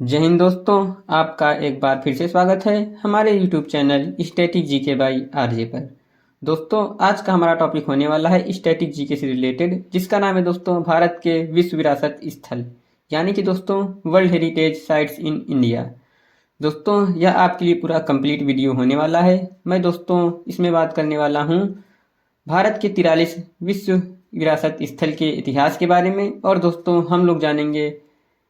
जय हिंद दोस्तों, आपका एक बार फिर से स्वागत है हमारे YouTube channel static GK by RJ पर। दोस्तों, आज का हमारा टॉपिक होने वाला है स्टैटिक जीके से रिलेटेड, जिसका नाम है दोस्तों भारत के विश्व विरासत स्थल, यानी कि दोस्तों world heritage sites in India. दोस्तों, यह आपके लिए पूरा कंप्लीट वीडियो होने वाला है। मैं दोस्तों इसमें बात करने वाला हूँ भारत के 43 विश्व विरासत स्थल के इतिहास के बारे में। और दोस्तों हम लोग जानेंगे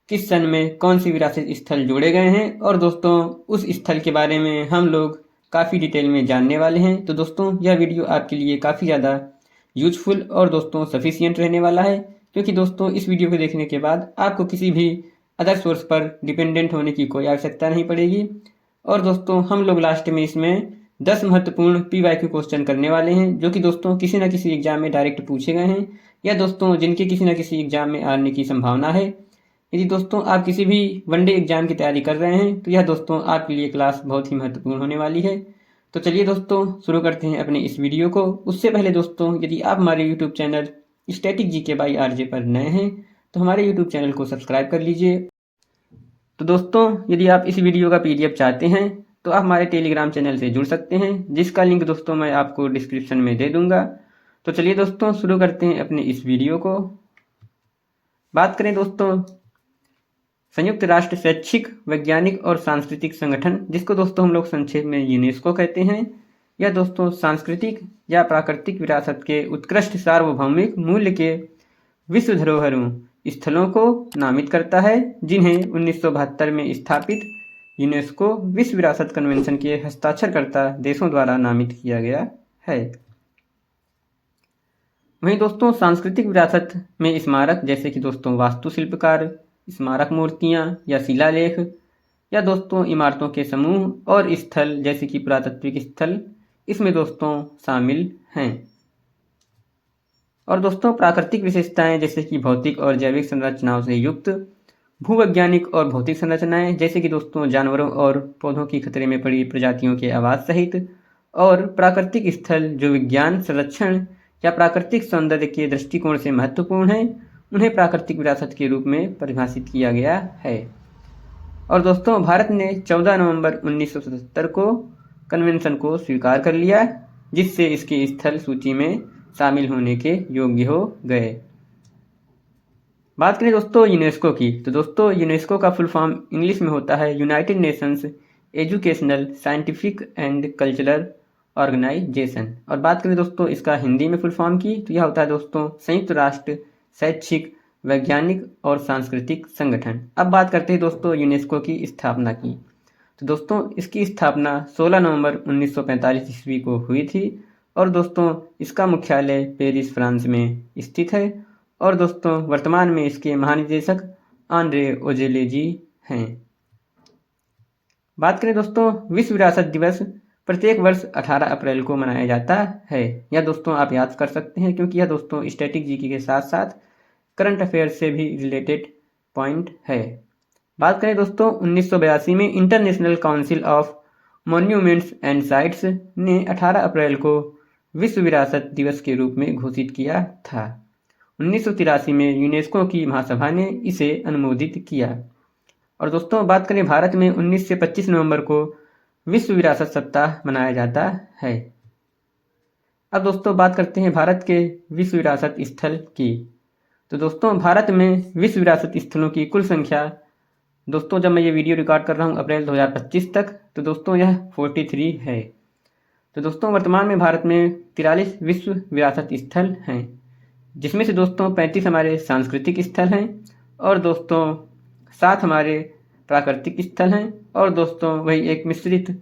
किस सन में कौन सी विरासत स्थल जोड़े गए हैं, और दोस्तों उस स्थल के बारे में हम लोग काफ़ी डिटेल में जानने वाले हैं। तो दोस्तों यह वीडियो आपके लिए काफ़ी ज़्यादा यूजफुल और दोस्तों सफिशियंट रहने वाला है, क्योंकि दोस्तों इस वीडियो को देखने के बाद आपको किसी भी अदर सोर्स पर डिपेंडेंट होने की कोई आवश्यकता नहीं पड़ेगी। और दोस्तों हम लोग लास्ट में इसमें 10 महत्वपूर्ण PYQ क्वेश्चन करने वाले हैं, जो कि दोस्तों किसी न किसी एग्जाम में डायरेक्ट पूछे गए हैं, या दोस्तों जिनके किसी न किसी एग्जाम में आने की संभावना है। यदि दोस्तों आप किसी भी वनडे एग्जाम की तैयारी कर रहे हैं तो यह दोस्तों आपके लिए क्लास बहुत ही महत्वपूर्ण होने वाली है। तो चलिए दोस्तों शुरू करते हैं अपने इस वीडियो को। उससे पहले दोस्तों यदि आप हमारे YouTube channel static GK by RJ पर नए हैं तो हमारे यूट्यूब चैनल को सब्सक्राइब कर लीजिए। तो दोस्तों यदि आप इस वीडियो का PDF चाहते हैं तो आप हमारे टेलीग्राम चैनल से जुड़ सकते हैं, जिसका लिंक दोस्तों मैं आपको डिस्क्रिप्शन में दे दूंगा। तो चलिए दोस्तों शुरू करते हैं अपने इस वीडियो को। बात करें दोस्तों संयुक्त राष्ट्र शैक्षिक, वैज्ञानिक और सांस्कृतिक संगठन, जिसको दोस्तों हम लोग संक्षेप में यूनेस्को कहते हैं, यह दोस्तों सांस्कृतिक या प्राकृतिक विरासत के उत्कृष्ट सार्वभौमिक मूल्य के विश्व धरोहरों स्थलों को नामित करता है, जिन्हें 1972 में स्थापित यूनेस्को विश्व विरासत कन्वेंशन के हस्ताक्षरकर्ता देशों द्वारा नामित किया गया है। वहीं दोस्तों सांस्कृतिक विरासत में स्मारक जैसे कि दोस्तों वास्तुशिल्पकार, स्मारक मूर्तियाँ या शिलालेख, या दोस्तों इमारतों के समूह और स्थल जैसे कि पुरातात्विक स्थल इसमें दोस्तों शामिल हैं। और दोस्तों प्राकृतिक विशेषताएं जैसे कि भौतिक और जैविक संरचनाओं से युक्त, भूवैज्ञानिक और भौतिक संरचनाएं जैसे कि दोस्तों जानवरों और पौधों की खतरे में पड़ी प्रजातियों के आवास सहित, और प्राकृतिक स्थल जो विज्ञान, संरक्षण या प्राकृतिक सौंदर्य के दृष्टिकोण से महत्वपूर्ण हैं, उन्हें प्राकृतिक विरासत के रूप में परिभाषित किया गया है। और दोस्तों भारत ने 14 नवंबर 1977 को कन्वेंशन को स्वीकार कर लिया, जिससे इसके स्थल सूची में शामिल होने के योग्य हो गए। बात करें दोस्तों यूनेस्को की, तो दोस्तों यूनेस्को का फुल फॉर्म इंग्लिश में होता है United Nations Educational, Scientific and Cultural Organization. और बात करें दोस्तों इसका हिंदी में फुल फॉर्म की, तो यह होता है दोस्तों संयुक्त राष्ट्र शैक्षिक, वैज्ञानिक और सांस्कृतिक संगठन। अब बात करते हैं दोस्तों यूनेस्को की स्थापना की। तो दोस्तों इसकी स्थापना 16 नवंबर 1945 ईस्वी को हुई थी, और दोस्तों इसका मुख्यालय पेरिस, फ्रांस में स्थित है। और दोस्तों वर्तमान में इसके महानिदेशक आंद्रे ओजेले जी हैं। बात करें दोस्तों विश्व विरासत दिवस प्रत्येक वर्ष 18 अप्रैल को मनाया जाता है। यह दोस्तों आप याद कर सकते हैं, क्योंकि यह दोस्तों स्टैटिक जीके के साथ साथ करंट अफेयर से भी रिलेटेड पॉइंट है। बात करें दोस्तों 1982 में international council of monuments and sites ने 18 अप्रैल को विश्व विरासत दिवस के रूप में घोषित किया था। 1983 में यूनेस्को की महासभा ने इसे अनुमोदित किया। और दोस्तों बात करें भारत में 19 से 25 नवंबर को विश्व विरासत सप्ताह मनाया जाता है। अब दोस्तों बात करते हैं भारत के विश्व विरासत स्थल की। तो दोस्तों भारत में विश्व विरासत स्थलों की कुल संख्या, दोस्तों जब मैं ये वीडियो रिकॉर्ड कर रहा हूँ अप्रैल 2025 तक, तो दोस्तों यह 43 है। तो दोस्तों वर्तमान में भारत में 43 विश्व विरासत स्थल हैं, जिसमें से दोस्तों 35 हमारे सांस्कृतिक स्थल हैं, और दोस्तों 7 हमारे प्राकृतिक स्थल हैं, और दोस्तों वही एक मिश्रित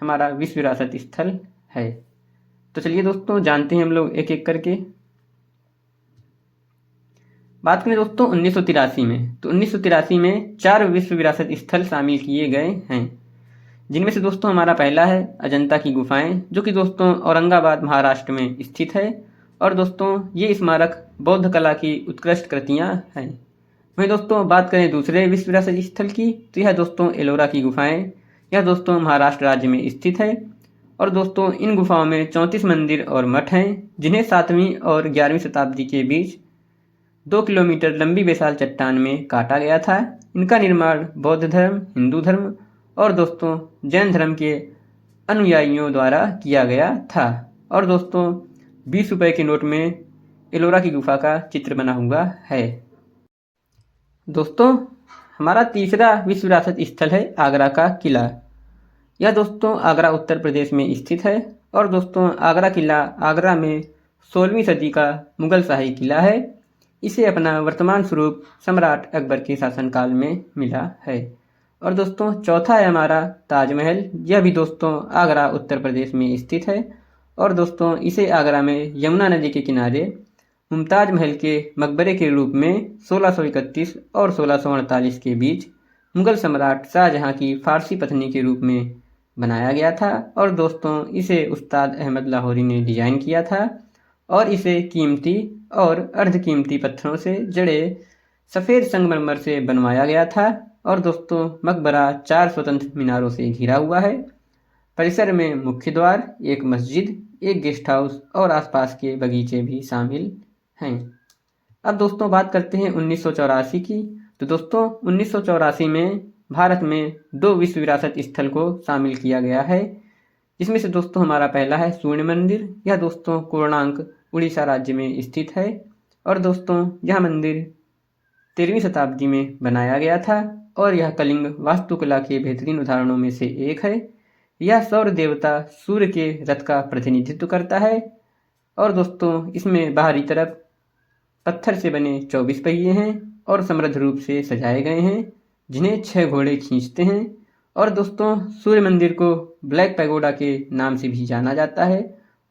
हमारा विश्व विरासत स्थल है। तो चलिए दोस्तों जानते हैं हम लोग एक एक करके। बात करें दोस्तों 1983 में, तो 1983 में 4 विश्व विरासत स्थल शामिल किए गए हैं, जिनमें से दोस्तों हमारा पहला है अजंता की गुफाएं, जो कि दोस्तों औरंगाबाद महाराष्ट्र में स्थित है। और दोस्तों ये स्मारक बौद्ध कला की उत्कृष्ट कृतियां हैं। वहीं दोस्तों बात करें दूसरे विश्व विरासत स्थल की, तो यह दोस्तों एलोरा की गुफाएं, यह दोस्तों महाराष्ट्र राज्य में स्थित है। और दोस्तों इन गुफाओं में 34 मंदिर और मठ हैं, जिन्हें 7वीं और 11वीं शताब्दी के बीच 2 किलोमीटर लंबी विशाल चट्टान में काटा गया था। इनका निर्माण बौद्ध धर्म, हिंदू धर्म और दोस्तों जैन धर्म के अनुयायियों द्वारा किया गया था। और दोस्तों 20 रुपए के नोट में एलोरा की गुफा का चित्र बना हुआ है। दोस्तों हमारा तीसरा विश्व विरासत स्थल है आगरा का किला। यह दोस्तों आगरा उत्तर प्रदेश में स्थित है। और दोस्तों आगरा किला आगरा में 16वीं सदी का मुगल शाही किला है। इसे अपना वर्तमान स्वरूप सम्राट अकबर के शासनकाल में मिला है। और दोस्तों चौथा है हमारा ताजमहल। यह भी दोस्तों आगरा उत्तर प्रदेश में स्थित है। और दोस्तों इसे आगरा में यमुना नदी के किनारे मुमताज महल के मकबरे के रूप में 1631 और 1648 के बीच मुगल सम्राट शाहजहां की फारसी पत्नी के रूप में बनाया गया था। और दोस्तों इसे उस्ताद अहमद लाहौरी ने डिजाइन किया था और इसे कीमती और अर्धकीमती पत्थरों से जड़े सफ़ेद संगमरमर से बनवाया गया था। और दोस्तों मकबरा 4 स्वतंत्र मीनारों से घिरा हुआ है। परिसर में मुख्य द्वार, एक मस्जिद, एक गेस्ट हाउस और आसपास के बगीचे भी शामिल हैं। अब दोस्तों बात करते हैं 1984 की। तो दोस्तों 1984 में भारत में 2 विश्व विरासत स्थल को शामिल किया गया है, जिसमें से दोस्तों हमारा पहला है सूर्य मंदिर। यह दोस्तों कोणार्क उड़ीसा राज्य में स्थित है। और दोस्तों यह मंदिर 13वीं शताब्दी में बनाया गया था और यह कलिंग वास्तुकला के बेहतरीन उदाहरणों में से एक है। यह सौर देवता सूर्य के रथ का प्रतिनिधित्व करता है। और दोस्तों इसमें बाहरी तरफ पत्थर से बने 24 पहिए हैं और समृद्ध रूप से सजाए गए हैं, जिन्हें 6 घोड़े खींचते हैं। और दोस्तों सूर्य मंदिर को ब्लैक पैगोडा के नाम से भी जाना जाता है।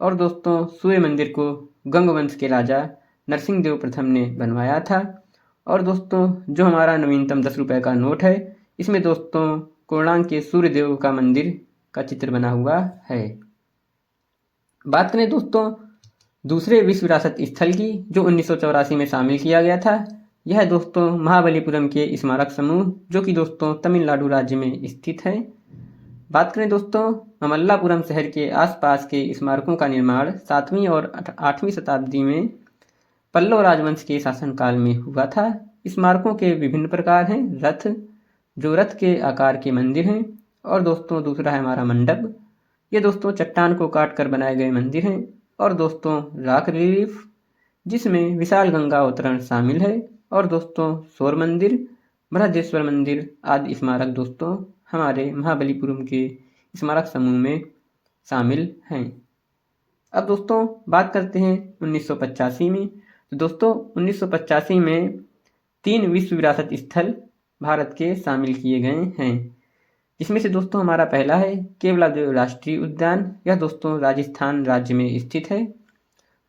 और दोस्तों सूर्य मंदिर को गंगवंश के राजा नरसिंह देव प्रथम ने बनवाया था। और दोस्तों जो हमारा नवीनतम 10 रुपये का नोट है, इसमें दोस्तों कोणार्क के सूर्य देव का मंदिर का चित्र बना हुआ है। बात करें दोस्तों दूसरे विश्व विरासत स्थल की, जो 1984 में शामिल किया गया था। यह दोस्तों महाबलीपुरम के स्मारक समूह, जो कि दोस्तों तमिलनाडु राज्य में स्थित है। बात करें दोस्तों ममल्लापुरम शहर के आसपास के स्मारकों का निर्माण 7वीं और 8वीं शताब्दी में पल्लव राजवंश के शासनकाल में हुआ था। स्मारकों के विभिन्न प्रकार हैं। रथ, जो रथ के आकार के मंदिर हैं। और दोस्तों दूसरा है हमारा मंडप। ये दोस्तों चट्टान को काट कर बनाए गए मंदिर हैं। और दोस्तों रॉक रिलीफ, जिसमें विशाल गंगा अवतरण शामिल है। और दोस्तों सौर मंदिर, बृहदेश्वर मंदिर आदि स्मारक दोस्तों हमारे महाबलीपुरम के स्मारक समूह में शामिल हैं। अब दोस्तों बात करते हैं 1985 में। तो दोस्तों 1985 में 3 विश्व विरासत स्थल भारत के शामिल किए गए हैं, जिसमें से दोस्तों हमारा पहला है केवलादेव राष्ट्रीय उद्यान। यह दोस्तों राजस्थान राज्य में स्थित है।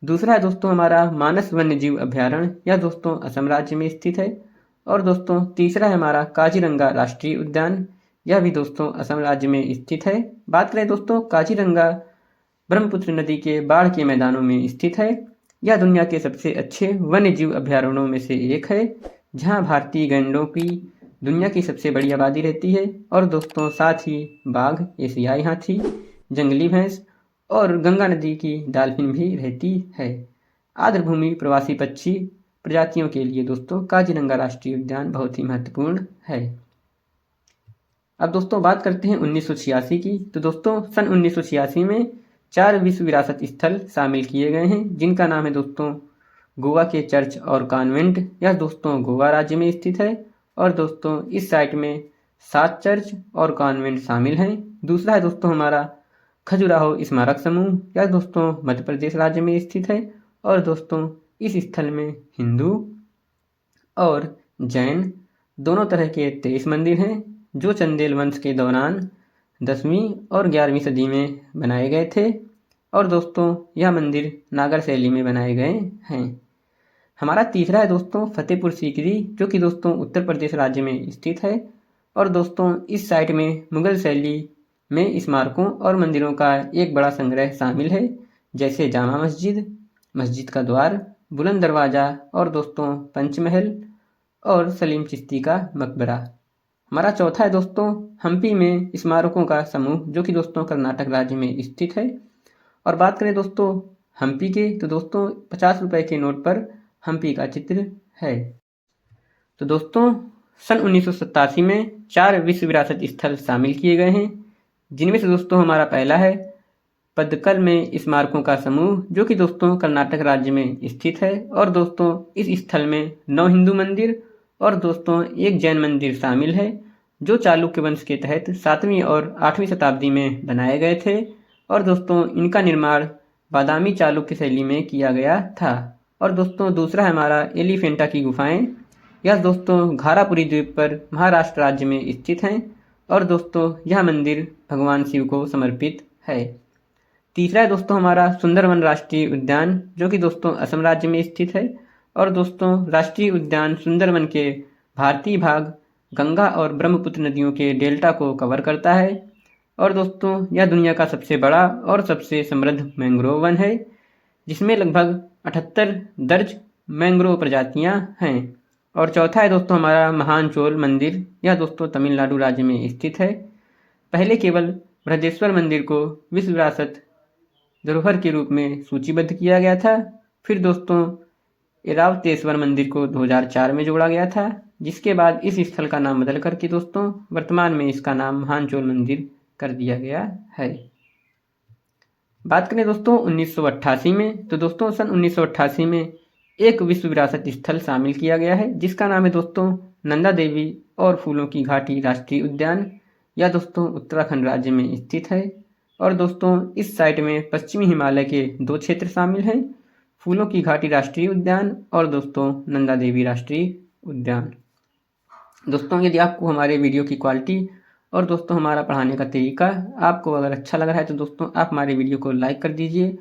दूसरा है दोस्तों हमारा मानस वन्यजीव अभ्यारण्य। यह दोस्तों असम राज्य में स्थित है। और दोस्तों तीसरा है हमारा काजीरंगा राष्ट्रीय उद्यान। यह भी दोस्तों असम राज्य में स्थित है। बात करें दोस्तों काजीरंगा ब्रह्मपुत्र नदी के बाढ़ के मैदानों में स्थित है। यह दुनिया के सबसे अच्छे वन्यजीव अभ्यारण्यों में से एक है, जहाँ भारतीय गैंडों की दुनिया की सबसे बड़ी आबादी रहती है। और दोस्तों साथ ही बाघ, एशियाई हाथी, जंगली भैंस और गंगा नदी की डॉल्फिन भी रहती है। आर्द्रभूमि प्रवासी पक्षी प्रजातियों के लिए दोस्तों काजीरंगा राष्ट्रीय उद्यान बहुत ही महत्वपूर्ण है। अब दोस्तों बात करते हैं 1986 की। तो दोस्तों सन 1986 में 4 विश्व विरासत स्थल शामिल किए गए हैं, जिनका नाम है दोस्तों गोवा के चर्च और कॉन्वेंट। यह दोस्तों गोवा राज्य में स्थित है। और दोस्तों इस साइट में 7 चर्च और कॉन्वेंट शामिल हैं। दूसरा है दोस्तों हमारा खजुराहो स्मारक समूह। यह दोस्तों मध्य प्रदेश राज्य में स्थित है। और दोस्तों इस स्थल में हिंदू और जैन दोनों तरह के 23 मंदिर हैं, जो चंदेल वंश के दौरान 10वीं और 11वीं सदी में बनाए गए थे। और दोस्तों यह मंदिर नागर शैली में बनाए गए हैं। हमारा तीसरा है दोस्तों फतेहपुर सीकरी, जो कि दोस्तों उत्तर प्रदेश राज्य में स्थित है। और दोस्तों इस साइट में मुगल शैली में स्मारकों और मंदिरों का एक बड़ा संग्रह शामिल है, जैसे जामा मस्जिद, मस्जिद का द्वार, बुलंद दरवाज़ा और दोस्तों पंचमहल और सलीम चिश्ती का मकबरा। हमारा चौथा है दोस्तों हम्पी में स्मारकों का समूह, जो कि दोस्तों कर्नाटक राज्य में स्थित है। और बात करें दोस्तों हम्पी के, तो दोस्तों 50 रुपये के नोट पर हम्पी का चित्र है। तो दोस्तों सन 1987 में 4 विश्व विरासत स्थल शामिल किए गए हैं, जिनमें से दोस्तों हमारा पहला है पद्दकल में स्मारकों का समूह, जो कि दोस्तों कर्नाटक राज्य में स्थित है। और दोस्तों इस स्थल में 9 हिंदू मंदिर और दोस्तों एक जैन मंदिर शामिल है, जो चालुक्य वंश के तहत 7वीं और 8वीं शताब्दी में बनाए गए थे। और दोस्तों इनका निर्माण बादामी चालुक्य शैली में किया गया था। और दोस्तों दूसरा है हमारा एलिफेंटा की गुफाएं। यह दोस्तों घारापुरी द्वीप पर महाराष्ट्र राज्य में स्थित हैं। और दोस्तों यह मंदिर भगवान शिव को समर्पित है। तीसरा है दोस्तों हमारा सुंदरवन राष्ट्रीय उद्यान, जो कि दोस्तों असम राज्य में स्थित है। और दोस्तों राष्ट्रीय उद्यान सुंदरवन के भारतीय भाग गंगा और ब्रह्मपुत्र नदियों के डेल्टा को कवर करता है। और दोस्तों यह दुनिया का सबसे बड़ा और सबसे समृद्ध मैंग्रोव वन है, जिसमें लगभग 78 दर्ज मैंग्रोव प्रजातियां हैं। और चौथा है दोस्तों हमारा महान चोल मंदिर। यह दोस्तों तमिलनाडु राज्य में स्थित है। पहले केवल बृहदेश्वर मंदिर को विश्व विरासत धरोहर के रूप में सूचीबद्ध किया गया था। फिर दोस्तों ऐरावतेश्वर मंदिर को 2004 में जोड़ा गया था, जिसके बाद इस स्थल का नाम बदल करके दोस्तों वर्तमान में इसका नाम महान चोल मंदिर कर दिया गया है। बात करें दोस्तों 1988 में, तो दोस्तों सन 1988 में एक विश्व विरासत स्थल शामिल किया गया है, जिसका नाम है दोस्तों नंदा देवी और फूलों की घाटी राष्ट्रीय उद्यान। यह दोस्तों उत्तराखंड राज्य में स्थित है। और दोस्तों इस साइट में पश्चिमी हिमालय के 2 क्षेत्र शामिल हैं, फूलों की घाटी राष्ट्रीय उद्यान और दोस्तों नंदा देवी राष्ट्रीय उद्यान। दोस्तों यदि आपको हमारे वीडियो की क्वालिटी और दोस्तों हमारा पढ़ाने का तरीका आपको अगर अच्छा लग रहा है, तो दोस्तों आप हमारे वीडियो को लाइक कर दीजिए।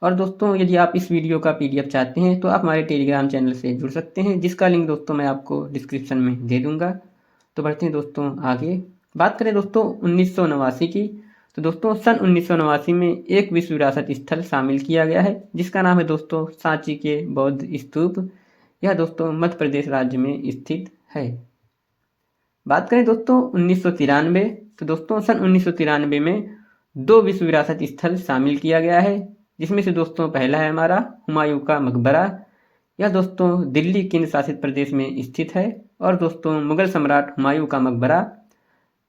और दोस्तों यदि आप इस वीडियो का PDF चाहते हैं, तो आप हमारे टेलीग्राम चैनल से जुड़ सकते हैं, जिसका लिंक दोस्तों मैं आपको डिस्क्रिप्शन में दे दूंगा। तो बढ़ते हैं दोस्तों आगे। बात करें दोस्तों 1989 की, तो दोस्तों सन 1989 में एक विश्व विरासत स्थल शामिल किया गया है, जिसका नाम है दोस्तों सांची के बौद्ध स्तूप। यह दोस्तों मध्य प्रदेश राज्य में स्थित है। बात करें दोस्तों 1993, तो दोस्तों सन 1993 में 2 विश्व विरासत स्थल शामिल किया गया है, जिसमें से दोस्तों पहला है हमारा हुमायूं का मकबरा। यह दोस्तों दिल्ली केंद्र शासित प्रदेश में स्थित है। और दोस्तों मुगल सम्राट हुमायूं का मकबरा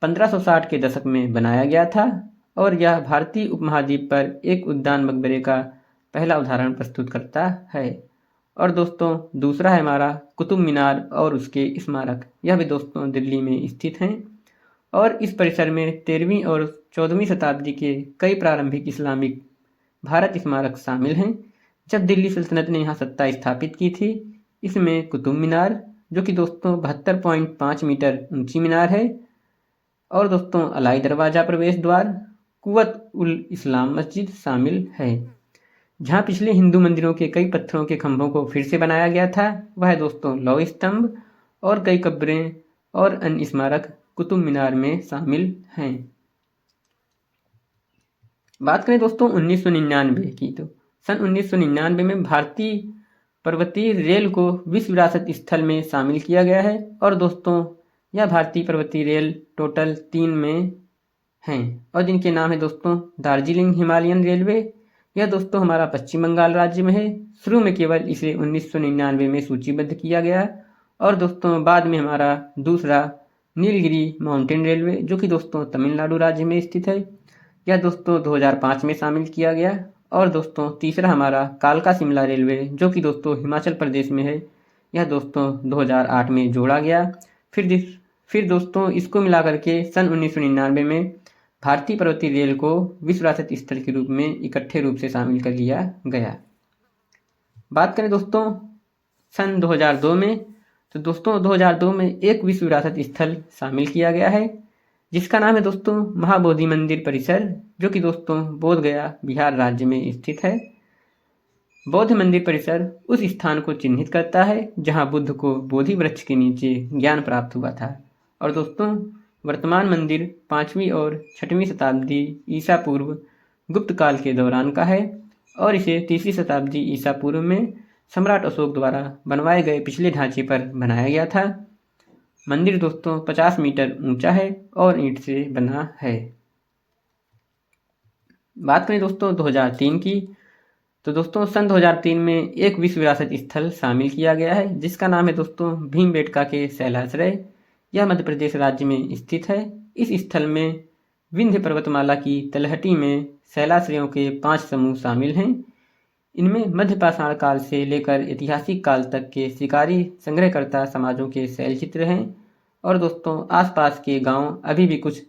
1560 के दशक में बनाया गया था। और यह भारतीय उपमहाद्वीप पर एक उद्यान मकबरे का पहला उदाहरण प्रस्तुत करता है। और दोस्तों दूसरा है हमारा कुतुब मीनार और उसके स्मारक। यह भी दोस्तों दिल्ली में स्थित हैं। और इस परिसर में 13वीं और 14वीं शताब्दी के कई प्रारंभिक इस्लामिक भारत स्मारक शामिल हैं, जब दिल्ली सल्तनत ने यहाँ सत्ता स्थापित की थी। इसमें कुतुब मीनार, जो कि दोस्तों 72.5 मीटर ऊंची मीनार है। और दोस्तों अलाई दरवाज़ा प्रवेश द्वार, कुवत उल इस्लाम मस्जिद शामिल है, जहाँ पिछले हिंदू मंदिरों के कई पत्थरों के खंभों को फिर से बनाया गया था। वह दोस्तों लौह स्तंभ और कई कब्रें और अन्य स्मारक कुतुब मीनार में शामिल हैं। बात करें दोस्तों 1999 की, तो सन 1999 में भारतीय पर्वतीय रेल को विश्व विरासत स्थल में शामिल किया गया है। और दोस्तों यह भारतीय पर्वतीय रेल टोटल 3 में हैं, और जिनके नाम है दोस्तों दार्जिलिंग हिमालयन रेलवे। यह दोस्तों हमारा पश्चिम बंगाल राज्य में है। शुरू में केवल इसे 1999 में सूचीबद्ध किया गया। और दोस्तों बाद में हमारा दूसरा नीलगिरी माउंटेन रेलवे, जो कि दोस्तों तमिलनाडु राज्य में स्थित है, यह दोस्तों 2005 में शामिल किया गया। और दोस्तों तीसरा हमारा कालका शिमला रेलवे, जो कि दोस्तों हिमाचल प्रदेश में है, यह दोस्तों 2008 में जोड़ा गया। फिर दोस्तों इसको मिला करके सन 1999 में भारतीय पर्वतीय रेल को विश्व विरासत स्थल के रूप में इकट्ठे रूप से शामिल कर लिया गया। बात करें दोस्तों सन 2002 में, तो दोस्तों 2002 में एक विश्व विरासत स्थल शामिल किया गया है, जिसका नाम है दोस्तों महाबोधि मंदिर परिसर, जो कि दोस्तों बोधगया बिहार राज्य में स्थित है। बौद्ध मंदिर परिसर उस स्थान को चिन्हित करता है जहां बुद्ध को बोधि वृक्ष के नीचे ज्ञान प्राप्त हुआ था। और दोस्तों वर्तमान मंदिर 5वीं और 6वीं शताब्दी ईसा पूर्व गुप्त काल के दौरान का है। और इसे 3री शताब्दी ईसा पूर्व में सम्राट अशोक द्वारा बनवाए गए पिछले ढांचे पर बनाया गया था। मंदिर दोस्तों 50 मीटर ऊंचा है और ईंट से बना है। बात करें दोस्तों 2003 की, तो दोस्तों सन 2003 में एक विश्व विरासत स्थल शामिल किया गया है, जिसका नाम है दोस्तों भीमबेटका के शैलाश्रय। यह मध्य प्रदेश राज्य में स्थित है। इस स्थल में विंध्य पर्वतमाला की तलहटी में शैलाश्रयों के 5 समूह शामिल हैं। इनमें मध्य पाषाण काल से लेकर ऐतिहासिक काल तक के शिकारी संग्रहकर्ता समाजों के शैलचित्र हैं। और दोस्तों आसपास के गांव अभी भी कुछ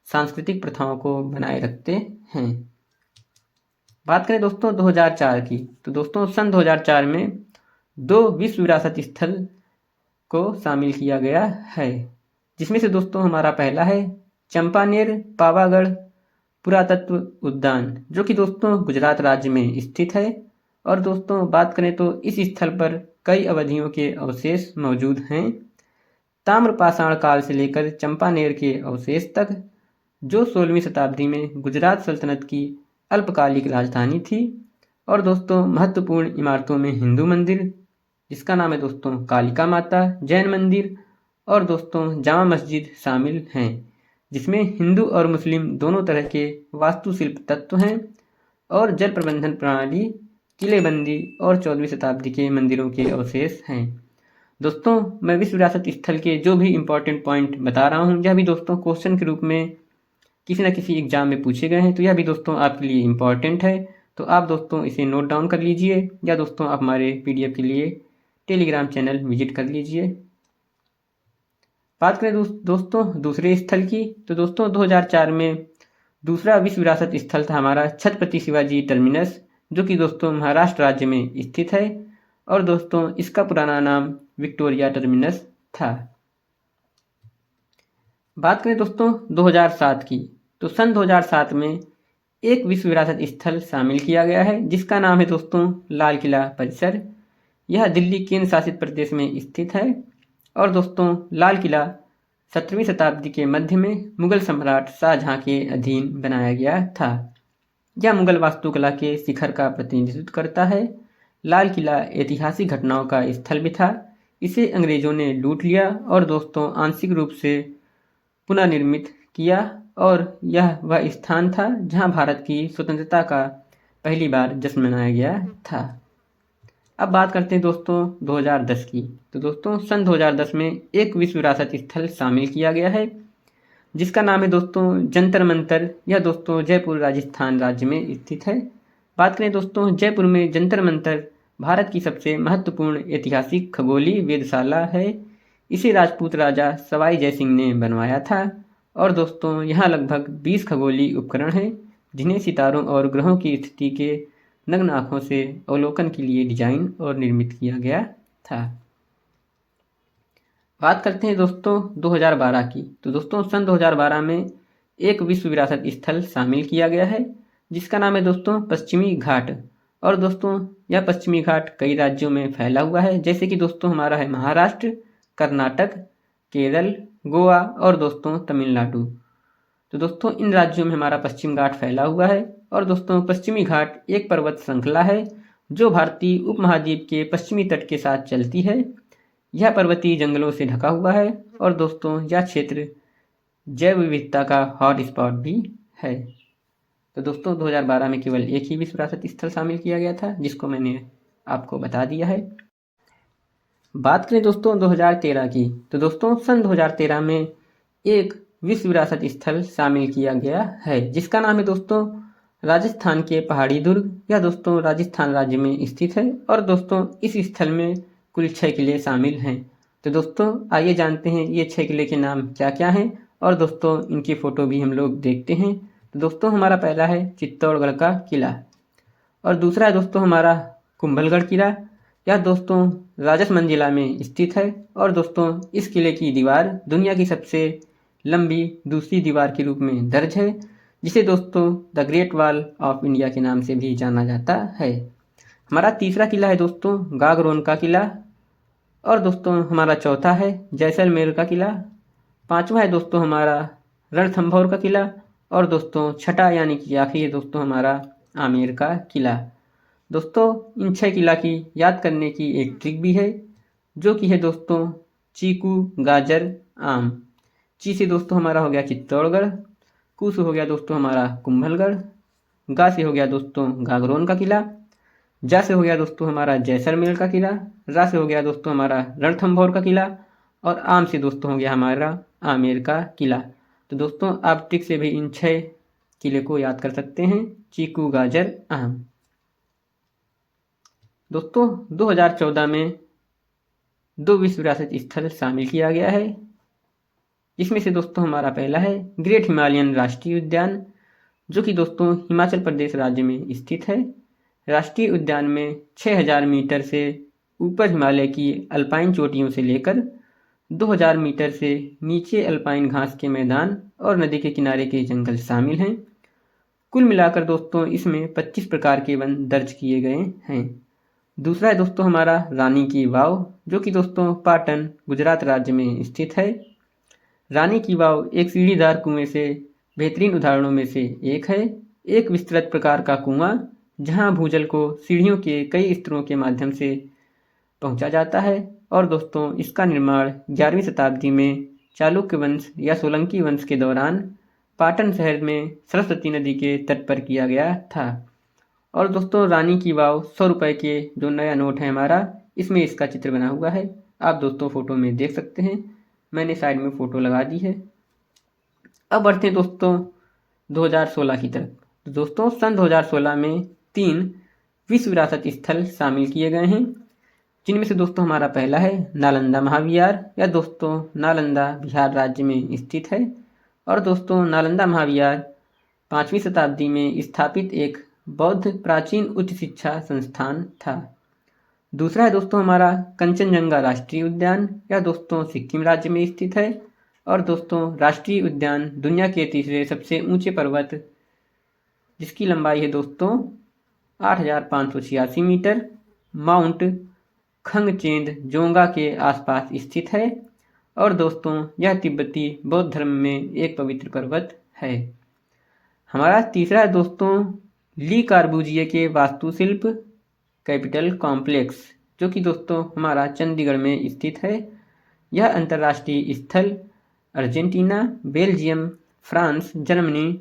सांस्कृतिक प्रथाओं को बनाए रखते हैं। बात करें दोस्तों 2004 की, तो दोस्तों सन 2004 में 2 विश्व विरासत स्थल को शामिल किया गया है, जिसमें से दोस्तों हमारा पहला है चंपानेर पावागढ़ पुरातत्व उद्यान, जो कि दोस्तों गुजरात राज्य में स्थित है। और दोस्तों बात करें तो इस स्थल पर कई अवधियों के अवशेष मौजूद हैं, ताम्रपाषाण काल से लेकर चंपानेर के अवशेष तक, जो 16वीं शताब्दी में गुजरात सल्तनत की अल्पकालिक राजधानी थी। और दोस्तों महत्वपूर्ण इमारतों में हिंदू मंदिर, जिसका नाम है दोस्तों कालिका माता, जैन मंदिर और दोस्तों जामा मस्जिद शामिल हैं, जिसमें हिंदू और मुस्लिम दोनों तरह के वास्तुशिल्प तत्व हैं। और जल प्रबंधन प्रणाली, किलेबंदी और 14वीं शताब्दी के मंदिरों के अवशेष हैं। दोस्तों मैं विश्व विरासत स्थल के जो भी इम्पोर्टेंट पॉइंट बता रहा हूँ, यह भी दोस्तों क्वेश्चन के रूप में किसी न किसी एग्जाम में पूछे गए हैं, तो यह भी दोस्तों आपके लिए इम्पॉर्टेंट है। तो आप दोस्तों इसे नोट डाउन कर लीजिए, या दोस्तों आप हमारे PDF के लिए टेलीग्राम चैनल विजिट कर लीजिए। बात करें दोस्तों दूसरे स्थल की, तो दोस्तों 2004 में दूसरा विश्व विरासत स्थल था हमारा छत्रपति शिवाजी टर्मिनस, जो कि दोस्तों महाराष्ट्र राज्य में स्थित है। और दोस्तों इसका पुराना नाम विक्टोरिया टर्मिनस था। बात करें दोस्तों 2007 की, तो सन 2007 में एक विश्व विरासत स्थल शामिल किया गया है, जिसका नाम है दोस्तों लाल किला परिसर। यह दिल्ली केंद्र शासित प्रदेश में स्थित है। और दोस्तों लाल किला 17वीं शताब्दी के मध्य में मुगल सम्राट शाहजहां के अधीन बनाया गया था। यह मुगल वास्तुकला के शिखर का प्रतिनिधित्व करता है। लाल किला ऐतिहासिक घटनाओं का स्थल भी था। इसे अंग्रेजों ने लूट लिया और दोस्तों आंशिक रूप से पुनर्निर्मित किया, और यह वह स्थान था जहां भारत की स्वतंत्रता का पहली बार जश्न मनाया गया था। अब बात करते हैं दोस्तों 2010 की, तो दोस्तों सन 2010 में एक विश्व विरासत स्थल शामिल किया गया है, जिसका नाम है दोस्तों जंतर मंतर। यह दोस्तों जयपुर राजस्थान राज्य में स्थित है। बात करें दोस्तों जयपुर में जंतर मंतर भारत की सबसे महत्वपूर्ण ऐतिहासिक खगोलीय वेधशाला है। इसे राजपूत राजा सवाई जयसिंह ने बनवाया था। और दोस्तों यहाँ लगभग 20 खगोलीय उपकरण हैं, जिन्हें सितारों और ग्रहों की स्थिति के नग्न आँखों से अवलोकन के लिए डिजाइन और निर्मित किया गया था। बात करते हैं दोस्तों 2012 की, तो दोस्तों सन 2012 में एक विश्व विरासत स्थल शामिल किया गया है, जिसका नाम है दोस्तों पश्चिमी घाट। और दोस्तों यह पश्चिमी घाट कई राज्यों में फैला हुआ है, जैसे कि दोस्तों हमारा है महाराष्ट्र, कर्नाटक, केरल, गोवा और दोस्तों तमिलनाडु। तो दोस्तों इन राज्यों में हमारा पश्चिम घाट फैला हुआ है। और दोस्तों पश्चिमी घाट एक पर्वत श्रृंखला है, जो भारतीय उपमहाद्वीप के पश्चिमी तट के साथ चलती है। यह पर्वतीय जंगलों से ढका हुआ है। और दोस्तों यह क्षेत्र जैव विविधता का हॉट स्पॉट भी है। तो दोस्तों 2012 में केवल एक ही विश्व विरासत स्थल शामिल किया गया था, जिसको मैंने आपको बता दिया है। बात करें दोस्तों 2013 की, तो दोस्तों सन 2013 में एक विश्व विरासत स्थल शामिल किया गया है, जिसका नाम है दोस्तों राजस्थान के पहाड़ी दुर्ग। यह दोस्तों राजस्थान राज्य में स्थित है। और दोस्तों इस स्थल में कुल 6 किले शामिल हैं। तो दोस्तों आइए जानते हैं ये 6 किले के नाम क्या क्या हैं, और दोस्तों इनकी फ़ोटो भी हम लोग देखते हैं। तो दोस्तों हमारा पहला है चित्तौड़गढ़ का किला, और दूसरा है दोस्तों हमारा कुंभलगढ़ किला। यह दोस्तों राजसमंद जिला में स्थित है। और दोस्तों इस किले की दीवार दुनिया की सबसे लंबी दूसरी दीवार के रूप में दर्ज है, जिसे दोस्तों the great wall of India के नाम से भी जाना जाता है। हमारा तीसरा किला है दोस्तों गागरोन का किला। और दोस्तों हमारा चौथा है जैसलमेर का किला। पांचवा है दोस्तों हमारा रणथंभौर का किला। और दोस्तों छठा यानी कि आखिरी है दोस्तों हमारा आमेर का किला। दोस्तों इन 6 किला की याद करने की एक ट्रिक भी है, जो कि है दोस्तों चीकू, गाजर, आम। ची से दोस्तों हमारा हो गया चित्तौड़गढ़, कू से हो गया दोस्तों हमारा कुंभलगढ़, गा से हो गया दोस्तों गागरोन का किला, जा से हो गया दोस्तों हमारा जैसलमेर का किला, रा से हो गया दोस्तों हमारा रणथंभौर का किला, और आम से दोस्तों हो गया हमारा आमेर का किला। तो दोस्तों आप ट्रिक से भी इन 6 किले को याद कर सकते हैं। चीकू, गाजर, आम। दोस्तों 2014 में 2 विश्व विरासत स्थल शामिल किया गया है, जिसमें से दोस्तों हमारा पहला है ग्रेट हिमालयन राष्ट्रीय उद्यान, जो कि दोस्तों हिमाचल प्रदेश राज्य में स्थित है। राष्ट्रीय उद्यान में 6000 मीटर से ऊपर हिमालय की अल्पाइन चोटियों से लेकर 2000 मीटर से नीचे अल्पाइन घास के मैदान और नदी के किनारे के जंगल शामिल हैं। कुल मिलाकर दोस्तों इसमें 25 प्रकार के वन दर्ज किए गए हैं। दूसरा है दोस्तों हमारा रानी की वाव, जो कि दोस्तों पाटन, गुजरात राज्य में स्थित है। रानी की वाव एक सीढ़ीदार कुएं से बेहतरीन उदाहरणों में से एक है। एक विस्तृत प्रकार का कुआं जहां भूजल को सीढ़ियों के कई स्तरों के माध्यम से पहुंचा जाता है। और दोस्तों इसका निर्माण 11वीं शताब्दी में चालुक्य वंश या सोलंकी वंश के दौरान पाटन शहर में सरस्वती नदी के तट पर किया गया था। और दोस्तों रानी की वाव 100 रुपये के जो नया नोट है हमारा, इसमें इसका चित्र बना हुआ है। आप दोस्तों फोटो में देख सकते हैं, मैंने साइड में फोटो लगा दी है। अब बढ़ते हैं दोस्तों 2016 की तरफ। तो दोस्तों सन 2016 में 3 विश्व विरासत स्थल शामिल किए गए हैं, जिनमें से दोस्तों हमारा पहला है नालंदा महाविहार, या दोस्तों नालंदा बिहार राज्य में स्थित है। और दोस्तों नालंदा महाविहार 5वीं शताब्दी में स्थापित एक बौद्ध प्राचीन उच्च शिक्षा संस्थान था। दूसरा है दोस्तों हमारा कंचनजंगा राष्ट्रीय उद्यान, या दोस्तों सिक्किम राज्य में स्थित है। और दोस्तों राष्ट्रीय उद्यान दुनिया के तीसरे सबसे ऊंचे पर्वत, जिसकी लंबाई है दोस्तों 8586 मीटर, माउंट खंगचेंद जोंगा के आसपास स्थित है। और दोस्तों यह तिब्बती बौद्ध धर्म में एक पवित्र पर्वत है। हमारा तीसरा है दोस्तों ली कार्बूजिए के वास्तुशिल्प कैपिटल कॉम्प्लेक्स, जो कि दोस्तों हमारा चंडीगढ़ में स्थित है। यह अंतर्राष्ट्रीय स्थल Argentina, Belgium, France, Germany,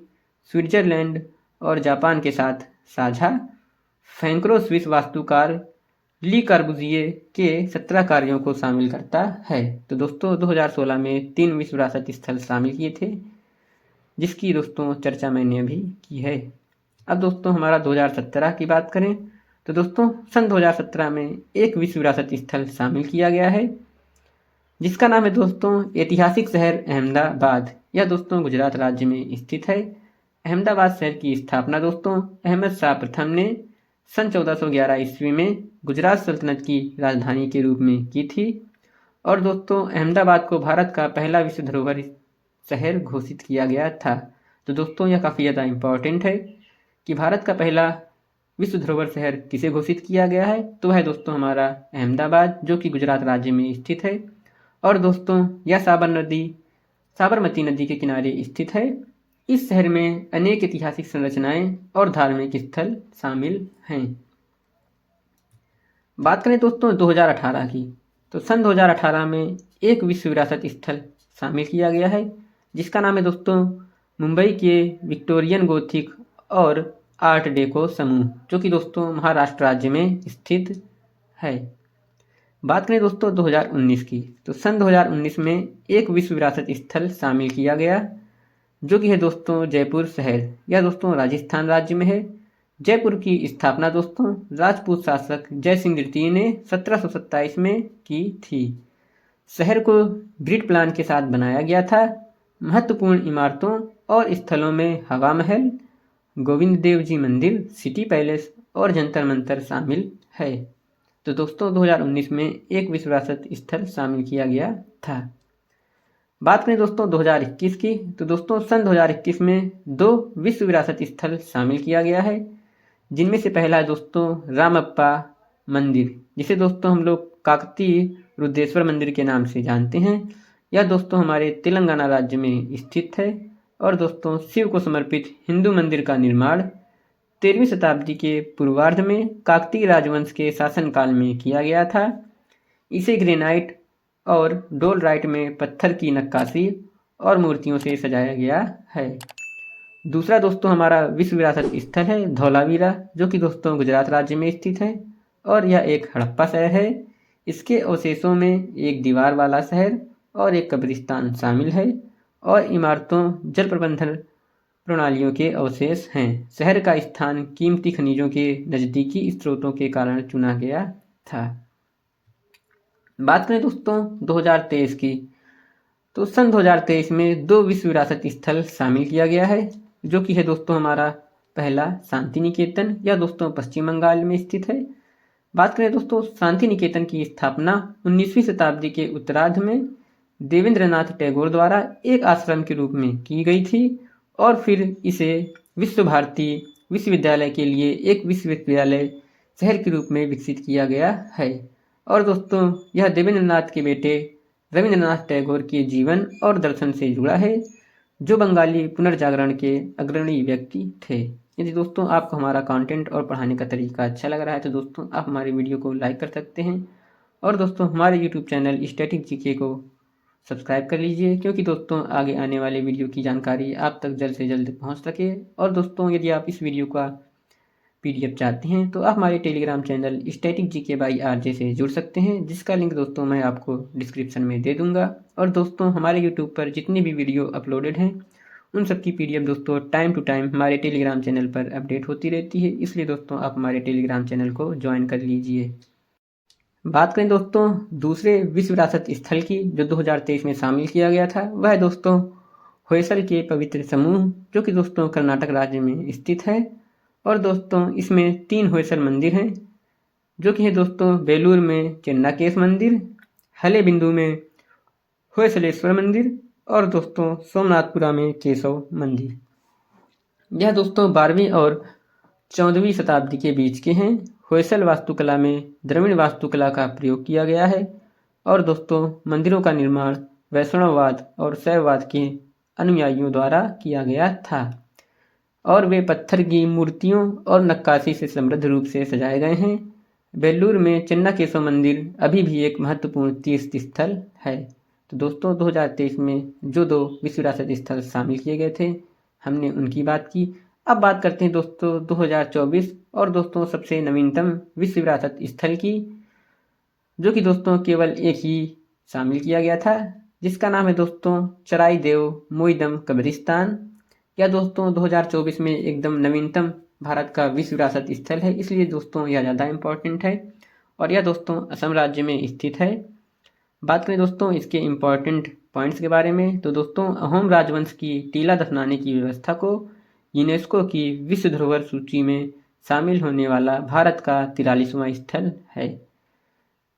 Switzerland और जापान के साथ साझा फ्रैंको स्विस वास्तुकार ली कार्बूजिए के 17 कार्यों को शामिल करता है। तो दोस्तों 2016 में 3 विश्व विरासत स्थल शामिल किए थे, जिसकी दोस्तों चर्चा मैंने अभी की है। अब दोस्तों हमारा 2017 की बात करें तो दोस्तों सन 2017 में एक विश्व विरासत स्थल शामिल किया गया है, जिसका नाम है दोस्तों ऐतिहासिक शहर अहमदाबाद, यह दोस्तों गुजरात राज्य में स्थित है। अहमदाबाद शहर की स्थापना दोस्तों अहमद शाह प्रथम ने सन 1411 ईस्वी में गुजरात सल्तनत की राजधानी के रूप में की थी। और दोस्तों अहमदाबाद को भारत का पहला विश्व धरोहर शहर घोषित किया गया था। तो दोस्तों यह काफ़ी ज़्यादा इम्पॉर्टेंट है कि भारत का पहला विश्व धरोहर शहर किसे घोषित किया गया है, तो वह दोस्तों हमारा अहमदाबाद, जो कि गुजरात राज्य में स्थित है। और दोस्तों यह साबरमती नदी के किनारे स्थित है। इस शहर में अनेक ऐतिहासिक संरचनाएं और धार्मिक स्थल शामिल हैं। बात करें दोस्तों 2018 की, तो सन 2018 में एक विश्व विरासत स्थल शामिल किया गया है, जिसका नाम है दोस्तों मुंबई के विक्टोरियन गोथिक और आर्ट डेको समूह, जो कि दोस्तों महाराष्ट्र राज्य में स्थित है। बात करें दोस्तों 2019 की, तो सन 2019 में एक विश्व विरासत स्थल शामिल किया गया, जो कि है दोस्तों जयपुर शहर, यह दोस्तों राजस्थान राज्य में है। जयपुर की स्थापना दोस्तों राजपूत शासक जय सिंह द्वितीय ने 1727 में की थी। शहर को ग्रिड प्लान के साथ बनाया गया था। महत्वपूर्ण इमारतों और स्थलों में हवा महल, गोविंद देव जी मंदिर, सिटी पैलेस और जंतर मंतर शामिल है। तो दोस्तों 2019 में एक विश्व विरासत स्थल शामिल किया गया था। बात करें दोस्तों 2021 की, तो दोस्तों सन 2021 में 2 विश्व विरासत स्थल शामिल किया गया है, जिनमें से पहला है दोस्तों रामप्पा मंदिर, जिसे दोस्तों हम लोग काकतीय रुद्रेश्वर मंदिर के नाम से जानते हैं। यह दोस्तों हमारे तेलंगाना राज्य में स्थित है। और दोस्तों शिव को समर्पित हिंदू मंदिर का निर्माण 13वीं शताब्दी के पूर्वार्ध में काकतीय राजवंश के शासनकाल में किया गया था। इसे ग्रेनाइट और डोलराइट में पत्थर की नक्काशी और मूर्तियों से सजाया गया है। दूसरा दोस्तों हमारा विश्व विरासत स्थल है धौलावीरा, जो कि दोस्तों गुजरात राज्य में स्थित है और यह एक हड़प्पा शहर है। इसके अवशेषों में एक दीवार वाला शहर और एक कब्रिस्तान शामिल है और इमारतों जल प्रबंधन प्रणालियों के अवशेष हैं। शहर का स्थान कीमती खनिजों के नज़दीकी स्रोतों के कारण चुना गया था। बात करें दोस्तों 2023 की, तो सन 2023 में 2 विश्व विरासत स्थल शामिल किया गया है, जो कि है दोस्तों हमारा पहला शांति निकेतन, यह दोस्तों पश्चिम बंगाल में स्थित है। बात करें दोस्तों शांति निकेतन की स्थापना 19वीं शताब्दी के उत्तरार्ध में देवेंद्रनाथ टैगोर द्वारा एक आश्रम के रूप में की गई थी और फिर इसे विश्व भारती विश्वविद्यालय के लिए एक विश्वविद्यालय शहर के रूप में विकसित किया गया है। और दोस्तों यह देवेंद्रनाथ के बेटे रविंद्रनाथ टैगोर के जीवन और दर्शन से जुड़ा है, जो बंगाली पुनर्जागरण के अग्रणी व्यक्ति थे। यदि दोस्तों आपको हमारा कंटेंट और पढ़ाने का तरीका अच्छा लग रहा है तो दोस्तों आप हमारे वीडियो को लाइक कर सकते हैं और दोस्तों हमारे यूट्यूब चैनल स्टैटिक जीके को सब्सक्राइब कर लीजिए, क्योंकि दोस्तों आगे आने वाले वीडियो की जानकारी आप तक जल्द से जल्द पहुंच सके। और दोस्तों यदि आप इस वीडियो का PDF चाहते हैं तो आप हमारे Telegram channel static GK by RJ से जुड़ सकते हैं, जिसका लिंक दोस्तों मैं आपको डिस्क्रिप्शन में दे दूंगा। और दोस्तों हमारे यूट्यूब पर जितनी भी वीडियो अपलोडेड हैं उन सब की PDF दोस्तों टाइम टू टाइम हमारे टेलीग्राम चैनल पर अपडेट होती रहती है, इसलिए दोस्तों आप हमारे टेलीग्राम चैनल को ज्वाइन कर लीजिए। बात करें दोस्तों दूसरे विश्व विरासत स्थल की, जो 2023 में शामिल किया गया था, वह है दोस्तों होयसल के पवित्र समूह, जो कि दोस्तों कर्नाटक राज्य में स्थित है। और दोस्तों इसमें 3 होयसल मंदिर हैं, जो कि है दोस्तों बेलूर में चेन्नाकेश मंदिर, हलेबिंदु में होयसलेश्वर मंदिर और दोस्तों सोमनाथपुरा में केशव मंदिर। यह दोस्तों 12वीं और 14वीं शताब्दी के बीच के हैं। होयसल वास्तुकला में द्रविड़ वास्तुकला का प्रयोग किया गया है और दोस्तों मंदिरों का निर्माण वैष्णववाद और शैववाद के अनुयायियों द्वारा किया गया था और वे पत्थर की मूर्तियों और नक्काशी से समृद्ध रूप से सजाए गए हैं। बेल्लूर में चेन्नाकेशव मंदिर अभी भी एक महत्वपूर्ण तीर्थ स्थल है। तो दोस्तों 2023 में जो 2 विश्व विरासत स्थल शामिल किए गए थे हमने उनकी बात की। अब बात करते हैं दोस्तों 2024 और दोस्तों सबसे नवीनतम विश्व विरासत स्थल की, जो कि दोस्तों केवल एक ही शामिल किया गया था, जिसका नाम है दोस्तों चराई देव मोइदम कब्रिस्तान। यह दोस्तों 2024 में एकदम नवीनतम भारत का विश्व विरासत स्थल है, इसलिए दोस्तों यह ज़्यादा इम्पोर्टेंट है और यह दोस्तों असम राज्य में स्थित है। बात करें दोस्तों इसके इम्पोर्टेंट पॉइंट्स के बारे में, तो दोस्तों अहोम राजवंश की टीला दफनाने की व्यवस्था को यूनेस्को की विश्व धरोहर सूची में शामिल होने वाला भारत का 43वां स्थल है।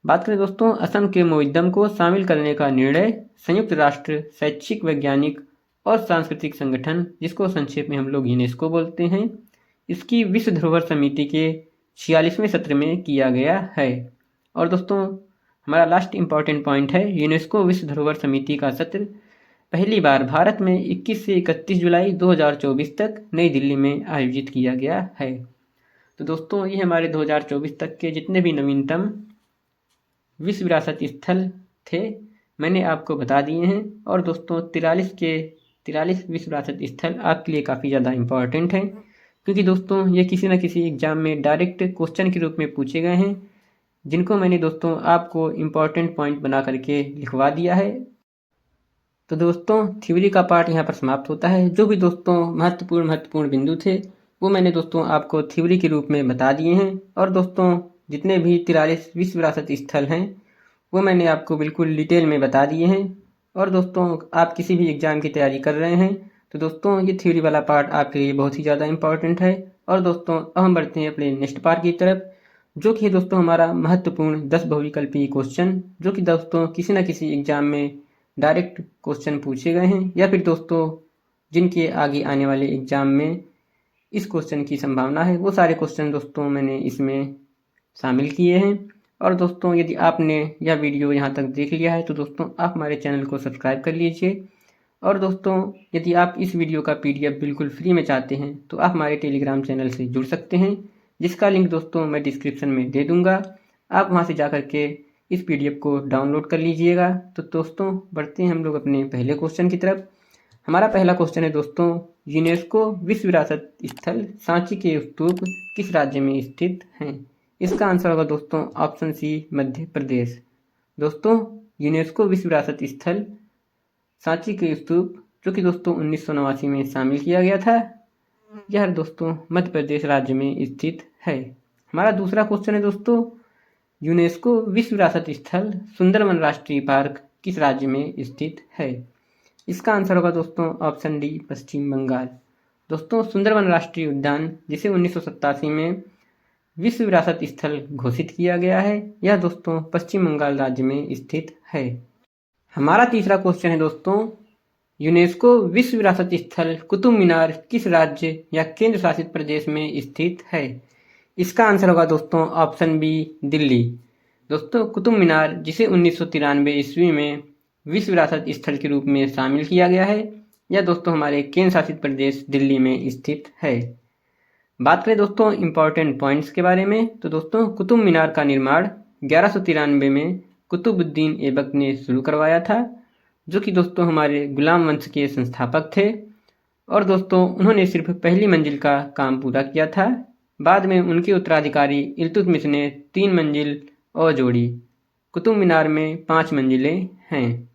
बात करें दोस्तों असम के मोइदम को शामिल करने का निर्णय संयुक्त राष्ट्र शैक्षिक वैज्ञानिक और सांस्कृतिक संगठन, जिसको संक्षेप में हम लोग यूनेस्को बोलते हैं, इसकी विश्व धरोहर समिति के 46वें सत्र में किया गया है। और दोस्तों हमारा लास्ट इम्पॉर्टेंट पॉइंट है, यूनेस्को विश्व धरोहर समिति का सत्र पहली बार भारत में 21 से 31 जुलाई 2024 तक नई दिल्ली में आयोजित किया गया है। तो दोस्तों ये हमारे 2024 तक के जितने भी नवीनतम विश्व विरासत स्थल थे मैंने आपको बता दिए हैं। और दोस्तों 43 विश्व विरासत स्थल आपके लिए काफ़ी ज़्यादा इम्पॉर्टेंट हैं, क्योंकि दोस्तों ये किसी न किसी एग्जाम में डायरेक्ट क्वेश्चन के रूप में पूछे गए हैं, जिनको मैंने दोस्तों आपको इम्पॉर्टेंट पॉइंट बना करके लिखवा दिया है। तो दोस्तों थ्योरी का पार्ट यहाँ पर समाप्त होता है। जो भी दोस्तों महत्वपूर्ण बिंदु थे वो मैंने दोस्तों आपको थ्योरी के रूप में बता दिए हैं। और दोस्तों जितने भी 43 विश्व विरासत स्थल हैं वो मैंने आपको बिल्कुल डिटेल में बता दिए हैं। और दोस्तों आप किसी भी एग्ज़ाम की तैयारी कर रहे हैं तो दोस्तों ये थ्योरी वाला पार्ट आपके लिए बहुत ही ज़्यादा इंपॉर्टेंट है। और दोस्तों अब हम बढ़ते हैं अपने नेक्स्ट पार्ट की तरफ, जो कि दोस्तों हमारा महत्वपूर्ण 10 बहुविकल्पीय क्वेश्चन, जो कि दोस्तों किसी न किसी एग्जाम में डायरेक्ट क्वेश्चन पूछे गए हैं या फिर दोस्तों जिनके आगे आने वाले एग्जाम में इस क्वेश्चन की संभावना है, वो सारे क्वेश्चन दोस्तों मैंने इसमें शामिल किए हैं। और दोस्तों यदि आपने यह वीडियो यहाँ तक देख लिया है तो दोस्तों आप हमारे चैनल को सब्सक्राइब कर लीजिए। और दोस्तों यदि आप इस वीडियो का PDF बिल्कुल फ्री में चाहते हैं तो आप हमारे टेलीग्राम चैनल से जुड़ सकते हैं, जिसका लिंक दोस्तों मैं डिस्क्रिप्शन में दे दूँगा। आप वहाँ से जा कर के इस PDF को डाउनलोड कर लीजिएगा। तो दोस्तों बढ़ते हैं हम लोग अपने पहले क्वेश्चन की तरफ। हमारा पहला क्वेश्चन है दोस्तों, यूनेस्को विश्व विरासत स्थल सांची के स्तूप किस राज्य में स्थित हैं? इसका आंसर होगा दोस्तों ऑप्शन सी मध्य प्रदेश। दोस्तों यूनेस्को विश्व विरासत स्थल सांची के स्तूप, जो कि दोस्तों 1989 में शामिल किया गया था। यह दोस्तों मध्य प्रदेश राज्य में स्थित है। हमारा दूसरा क्वेश्चन है दोस्तों, यूनेस्को विश्व विरासत स्थल सुंदरवन राष्ट्रीय पार्क किस राज्य में स्थित है? इसका आंसर होगा दोस्तों ऑप्शन डी, पश्चिम बंगाल। दोस्तों सुंदरवन राष्ट्रीय उद्यान, जिसे 1987 में विश्व विरासत स्थल घोषित किया गया है, यह दोस्तों पश्चिम बंगाल राज्य में स्थित है। हमारा तीसरा क्वेश्चन है दोस्तों, यूनेस्को विश्व विरासत स्थल कुतुब मीनार किस राज्य या केंद्र शासित प्रदेश में स्थित है? इसका आंसर होगा दोस्तों ऑप्शन बी, दिल्ली। दोस्तों कुतुब मीनार, जिसे 1993 ईस्वी में विश्व विरासत स्थल के रूप में शामिल किया गया है, यह दोस्तों हमारे केंद्र शासित प्रदेश दिल्ली में स्थित है। बात करें दोस्तों इंपॉर्टेंट पॉइंट्स के बारे में, तो दोस्तों कुतुब मीनार का निर्माण 1193 में कुतुबुद्दीन ऐबक ने शुरू करवाया था, जो कि दोस्तों हमारे गुलाम वंश के संस्थापक थे। और दोस्तों उन्होंने सिर्फ पहली मंजिल का काम पूरा किया था। बाद में उनके उत्तराधिकारी इल्तुतमिश ने 3 मंजिल और जोड़ी। कुतुब मीनार में 5 मंजिलें हैं।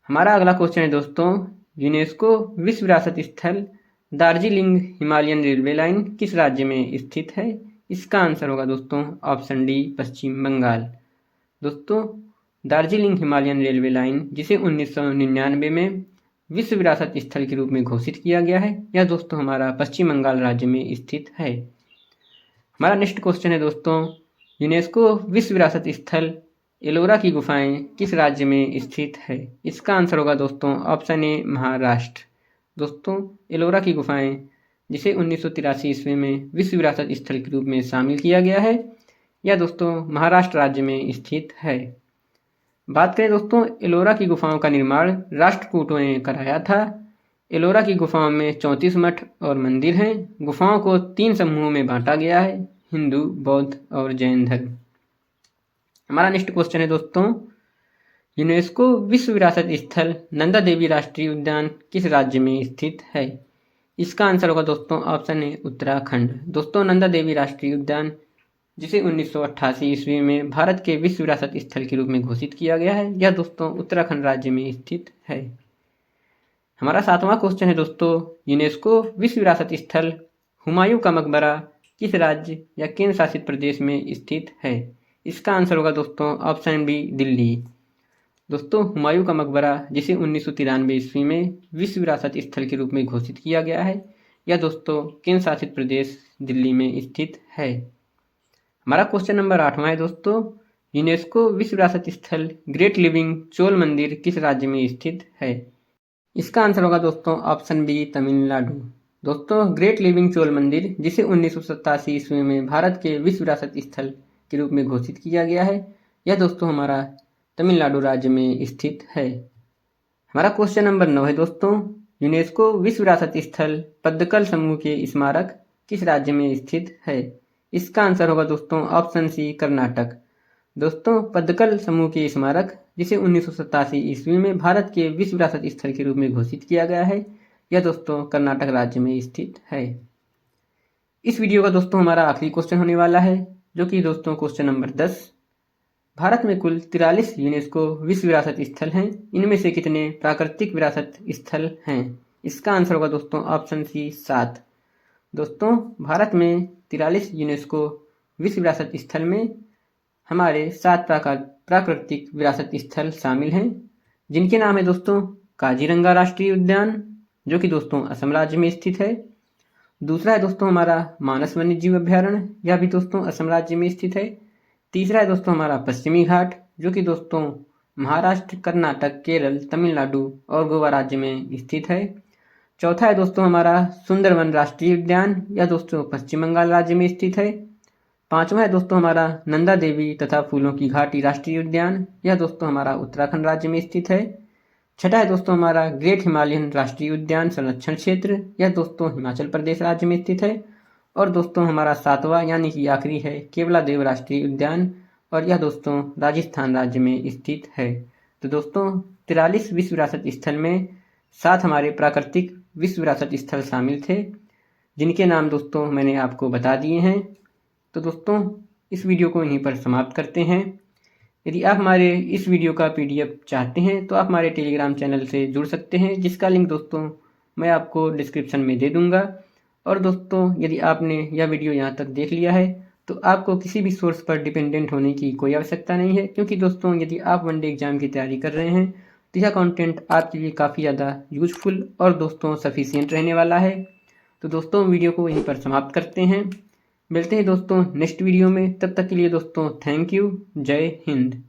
हमारा अगला क्वेश्चन है दोस्तों, यूनेस्को विश्व विरासत स्थल दार्जिलिंग हिमालयन रेलवे लाइन किस राज्य में स्थित है? इसका आंसर होगा दोस्तों ऑप्शन डी, पश्चिम बंगाल। दोस्तों दार्जिलिंग हिमालयन रेलवे लाइन, जिसे 1999 में विश्व विरासत स्थल के रूप में घोषित किया गया है, यह दोस्तों हमारा पश्चिम बंगाल राज्य में स्थित है। हमारा नेक्स्ट क्वेश्चन है दोस्तों, यूनेस्को विश्व विरासत स्थल एलोरा की गुफाएं किस राज्य में स्थित है? इसका आंसर होगा दोस्तों ऑप्शन ए, महाराष्ट्र। दोस्तों एलोरा की गुफाएं, जिसे 1983 ईस्वी में विश्व विरासत स्थल के रूप में शामिल किया गया है, यह दोस्तों महाराष्ट्र राज्य में स्थित है। बात करें दोस्तों एलोरा की गुफाओं का निर्माण राष्ट्रकूटों ने कराया था। एलोरा की गुफाओं में 34 मठ और मंदिर हैं। गुफाओं को 3 समूहों में बांटा गया है, हिंदू, बौद्ध और जैन धर्म। हमारा नेक्स्ट क्वेश्चन है दोस्तों, यूनेस्को विश्व विरासत स्थल नंदा देवी राष्ट्रीय उद्यान किस राज्य में स्थित है? इसका आंसर होगा दोस्तों ऑप्शन ए, उत्तराखंड। दोस्तों नंदा देवी राष्ट्रीय उद्यान, जिसे 1988 ईस्वी में भारत के विश्व विरासत स्थल के रूप में घोषित किया गया है, यह दोस्तों उत्तराखंड राज्य में स्थित है। हमारा 7वां क्वेश्चन है दोस्तों, यूनेस्को विश्व विरासत स्थल हुमायूं का मकबरा किस राज्य या केंद्र शासित प्रदेश में स्थित है? इसका आंसर होगा दोस्तों ऑप्शन बी, दिल्ली। दोस्तों हुमायूं का मकबरा, जिसे 1993 ईस्वी में विश्व विरासत स्थल के रूप में घोषित किया गया है, यह दोस्तों केंद्र शासित प्रदेश दिल्ली में स्थित है। हमारा क्वेश्चन नंबर 8वां है दोस्तों, यूनेस्को विश्व विरासत स्थल ग्रेट लिविंग चोल मंदिर किस राज्य में स्थित है? इसका आंसर होगा दोस्तों ऑप्शन बी, तमिलनाडु। दोस्तों ग्रेट लिविंग चोल मंदिर, जिसे 1987 ईस्वी में भारत के विश्व विरासत स्थल के रूप में घोषित किया गया है, यह दोस्तों हमारा तमिलनाडु राज्य में स्थित है। हमारा क्वेश्चन नंबर 9 है दोस्तों, यूनेस्को विश्व विरासत स्थल पद्दकल समूह के स्मारक किस राज्य में स्थित है? इसका आंसर होगा दोस्तों ऑप्शन सी, कर्नाटक। दोस्तों पद्दकल समूह के स्मारक, जिसे 1987 ईस्वी में भारत के विश्व विरासत स्थल के रूप में घोषित किया गया है, यह दोस्तों कर्नाटक राज्य में स्थित है। इस वीडियो का दोस्तों हमारा आखिरी क्वेश्चन होने वाला है, जो कि दोस्तों क्वेश्चन नंबर 10। भारत में कुल 43 यूनेस्को विश्व विरासत स्थल हैं। इनमें से कितने प्राकृतिक विरासत स्थल हैं? इसका आंसर होगा दोस्तों ऑप्शन सी, 7। दोस्तों भारत में 43 यूनेस्को विश्व विरासत स्थल में हमारे 7 प्राकृतिक विरासत स्थल शामिल हैं, जिनके नाम है दोस्तों काजीरंगा राष्ट्रीय उद्यान, जो कि दोस्तों असम राज्य में स्थित है। दूसरा है दोस्तों हमारा मानस वन्यजीव अभ्यारण्य, यह भी दोस्तों असम राज्य में स्थित है। तीसरा है दोस्तों हमारा पश्चिमी घाट, जो कि दोस्तों महाराष्ट्र, कर्नाटक, केरल, तमिलनाडु और गोवा राज्य में स्थित है। चौथा है दोस्तों हमारा सुंदरवन राष्ट्रीय उद्यान, यह दोस्तों पश्चिम बंगाल राज्य में स्थित है। 5वां है दोस्तों हमारा नंदा देवी तथा फूलों की घाटी राष्ट्रीय उद्यान, यह दोस्तों हमारा उत्तराखंड राज्य में स्थित है। छठा है दोस्तों हमारा ग्रेट हिमालयन राष्ट्रीय उद्यान संरक्षण क्षेत्र, यह दोस्तों हिमाचल प्रदेश राज्य में स्थित है। और दोस्तों हमारा 7वां यानी कि आखिरी है केवलादेव राष्ट्रीय उद्यान, और यह दोस्तों राजस्थान राज्य में स्थित है। तो दोस्तों 43 विश्व विरासत स्थल में 7 हमारे प्राकृतिक विश्व विरासत स्थल शामिल थे, जिनके नाम दोस्तों मैंने आपको बता दिए हैं। तो दोस्तों इस वीडियो को यहीं पर समाप्त करते हैं। यदि आप हमारे इस वीडियो का PDF चाहते हैं तो आप हमारे टेलीग्राम चैनल से जुड़ सकते हैं, जिसका लिंक दोस्तों मैं आपको डिस्क्रिप्शन में दे दूंगा। और दोस्तों यदि आपने यह वीडियो यहाँ तक देख लिया है तो आपको किसी भी सोर्स पर डिपेंडेंट होने की कोई आवश्यकता नहीं है, क्योंकि दोस्तों यदि आप वनडे एग्जाम की तैयारी कर रहे हैं तो यह कंटेंट आपके लिए काफ़ी ज़्यादा यूजफुल और दोस्तों सफिशियंट रहने वाला है। तो दोस्तों वीडियो को यहीं पर समाप्त करते हैं। मिलते हैं दोस्तों नेक्स्ट वीडियो में, तब तक के लिए दोस्तों थैंक यू। जय हिंद।